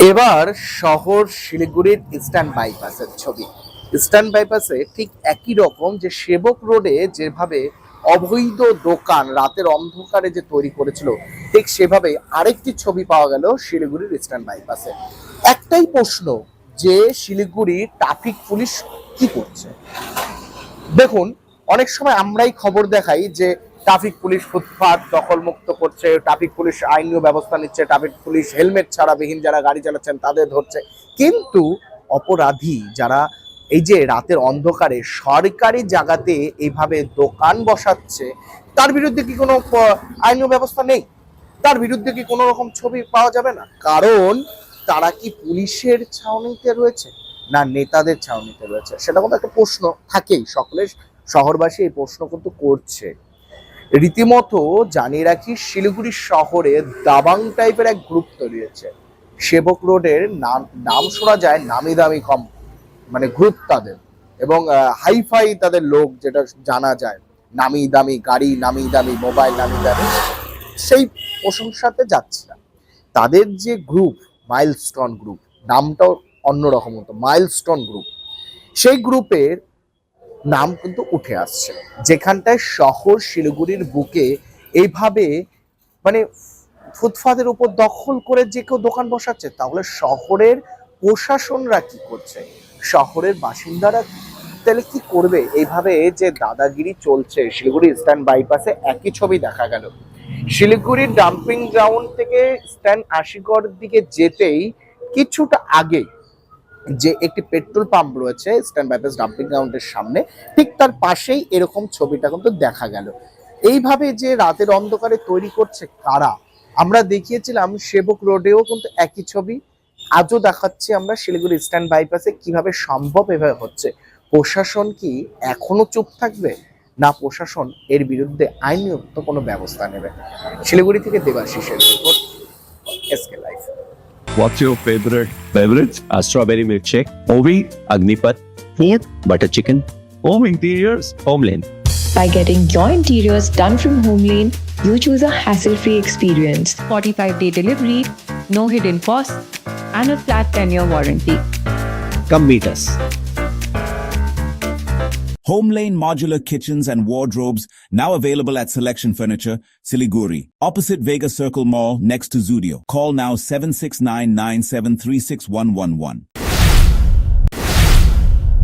এবার শহর শিলিগুড়ির ইস্টার্ন বাইপাসের ছবি। ইস্টার্ন বাইপাসে ঠিক একই রকম যে সেবক রোডে যেভাবে অবৈধ দোকান রাতের অন্ধকারে যে তৈরি করেছিল, ঠিক সেভাবে আরেকটি ছবি পাওয়া গেল শিলিগুড়ির ইস্টার্ন বাইপাসে। একটাই প্রশ্ন, যে শিলিগুড়ি ট্রাফিক পুলিশ কি করছে? দেখুন, অনেক সময় আমরাই খবর দেখাই যে ট্রাফিক পুলিশ ফুটপাত দখলমুক্ত করছে, ট্রাফিক পুলিশ আইনীয় ব্যবস্থা নিচ্ছে, ট্রাফিক পুলিশ হেলমেট ছাড়া বিহীন যারা গাড়ি চালাচ্ছেন তাদের ধরছে। কিন্তু অপরাধী যারা এই যে রাতের অন্ধকারে সরকারি জায়গাতে এইভাবে দোকান বসাচ্ছে, তার বিরুদ্ধে কি কোনো আইনীয় ব্যবস্থা নেই? তার বিরুদ্ধে কি কোনো রকম ছবি পাওয়া যাবে না? কারণ তারা কি পুলিশের ছাউনিতে রয়েছে না নেতাদের ছাউনিতে রয়েছে, সেটা কিন্তু একটা প্রশ্ন থাকেই। সকলের শহরবাসী এই প্রশ্ন কিন্তু করছে। রীতিমতো জানিয়ে রাখি, শিলিগুড়ি শহরে দাবাং টাইপের এক গ্রুপ তৈরি হয়েছে। সেবক রোডের নাম শোনা যায় নামি দামি কম, মানে গ্রুপ তাদের, এবং হাইফাই তাদের লোক, যেটা জানা যায়। নামি দামি গাড়ি, নামি দামি মোবাইল, নামি দামি, সেই প্রশংসাতে যাচ্ছে না। তাদের যে গ্রুপ মাইলস্টোন গ্রুপ, নামটাও অন্যরকম হতো, মাইলস্টোন গ্রুপ, সেই গ্রুপের নাম কিন্তু উঠে আসছে। যেখানটায় শহর শিলিগুড়ির বুকে এইভাবে মানে ফুটপাতের উপর দখল করে যে কেউ দোকান বসাচ্ছে, তাহলে শহরের প্রশাসনরা কি করছে? শহরের বাসিন্দারা তাহলে কি করবে? এইভাবে যে দাদাগিরি চলছে শিলিগুড়ি ইস্টার্ন বাইপাসে, একই ছবি দেখা গেল। শিলিগুড়ির ডাম্পিং গ্রাউন্ড থেকে স্ট্যান্ড আশিগড়ের দিকে যেতেই কিছুটা আগে যে একটি পেট্রোল পাম্প রয়েছে ইস্টার্ন বাইপাস ডাম্পিং গ্রাউন্ডের সামনে, ঠিক তার পাশেই এরকম ছবিটা কিন্তু দেখা গেল। এইভাবে যে রাতের অন্ধকারে তৈরি করছে কারা? আমরা দেখিয়েছিলাম সেবক রোডেও কিন্তু একই ছবি, আজও দেখাচ্ছি আমরা শিলিগুড়ি ইস্টার্ন বাইপাসে কিভাবে সম্ভব এভাবে হচ্ছে। প্রশাসন কি এখনো চুপ থাকবে, না প্রশাসন এর বিরুদ্ধে আইনত কোনো ব্যবস্থা নেবে? শিলিগুড়ি থেকে দেবাশিসের report, SK live. What's your favorite beverage? A strawberry milkshake. Movie, Agnipath. Food, Butter chicken. Home interiors, Homeland. by getting your interiors done from Homelane, you choose a hassle-free experience. 45-day delivery, no hidden costs, and a flat 10-year warranty. Come meet us. Homelane Modular Kitchens and Wardrobes, now available at Selection Furniture, Siliguri, opposite Vega Circle Mall, next to Zudio. Call now 7699736111.